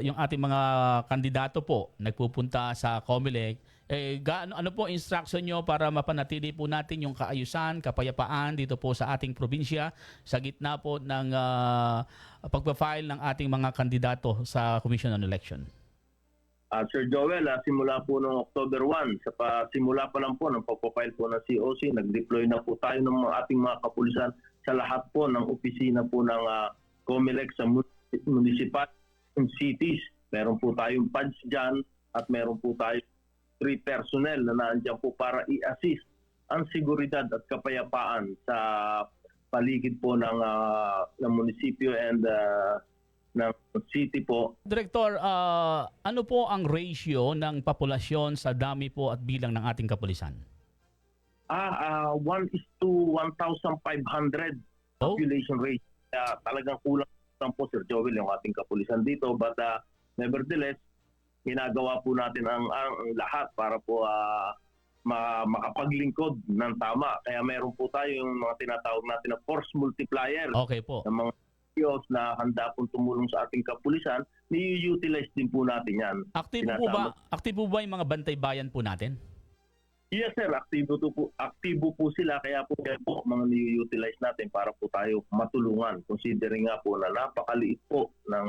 Yung ating mga kandidato po nagpupunta sa COMELEC, ano po instruction nyo para mapanatili po natin yung kaayusan, kapayapaan dito po sa ating probinsya sa gitna po ng pagpa-file ng ating mga kandidato sa Commission on Election? Sir Joel, simula po noong October 1, simula pa lang po ng pagpapile po ng COC, nag-deploy na po tayo ng ating mga kapulisan sa lahat po ng opisina po ng COMELEC sa municipal cities. Meron po tayong pads dyan at meron po tayong 3 personnel na naandyan po para i-assist ang seguridad at kapayapaan sa paligid po ng munisipyo and ng city po. Director, ano po ang ratio ng populasyon sa dami po at bilang ng ating kapulisan? 1:1,500 population rate. Talagang kulang po, Sir Joel, yung ating kapulisan dito. But nevertheless, ginagawa po natin ang lahat para po makapaglingkod ng tama. Kaya meron po tayo yung mga tinatawag natin na force multiplier. Okay po. Ng mga CEOs na handa pong tumulong sa ating kapulisan, ni-utilize din po natin yan. Aktibo ba yung mga bantay bayan po natin? Yes sir, aktibo po sila, kaya po mga ni-utilize natin para po tayo matulungan. Considering nga po na napakaliit po ng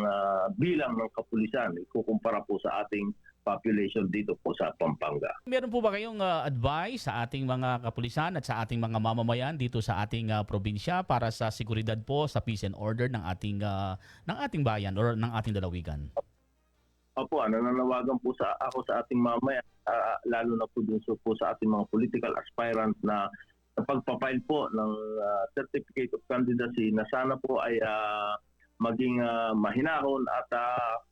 bilang ng kapulisan ikukumpara po sa ating population dito po sa Pampanga. Meron po ba kayong advice sa ating mga kapulisan at sa ating mga mamamayan dito sa ating probinsya para sa seguridad po, sa peace and order ng ating bayan or ng ating lalawigan? Opo, nananawagan po ako sa ating mamamayan, lalo na po dun po sa ating mga political aspirants na sa pagpapile po ng certificate of candidacy na sana po ay maging mahinahon at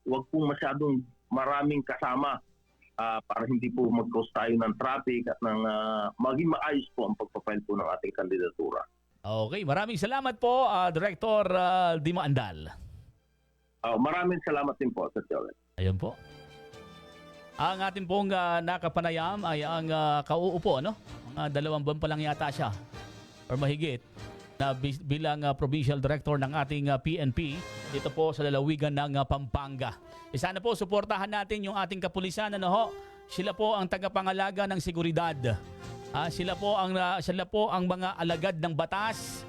wag po masyadong maraming kasama para hindi po mag-cause tayo ng traffic at maging maayos po ang pagpapile po ng ating kandidatura. Okay, maraming salamat po, Director Dimo Andal. Maraming salamat din po, Sir Joel. Ayun po. Ang ating pong nakapanayam ay ang kauupo, ano? Mga 2 buwan pa lang yata siya or mahigit na bilang Provincial Director ng ating PNP dito po sa lalawigan ng Pampanga. Sana po suportahan natin yung ating kapulisan, ano ho? Sila po ang tagapangalaga ng seguridad. Sila po ang mga alagad ng batas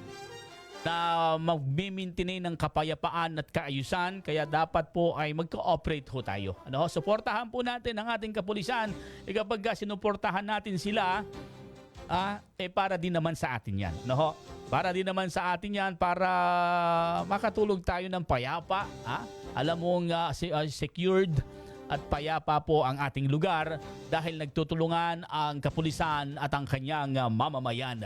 na mag-maintain ng kapayapaan at kaayusan, kaya dapat po ay mag-cooperate ho tayo. Ano ho? Suportahan po natin ang ating kapulisan. Kapag sinuportahan natin sila, para din naman sa atin yan. No ho? Para din naman sa atin yan, para makatulog tayo ng payapa. Alam mong secured at payapa po ang ating lugar dahil nagtutulungan ang kapulisan at ang kanyang mamamayan.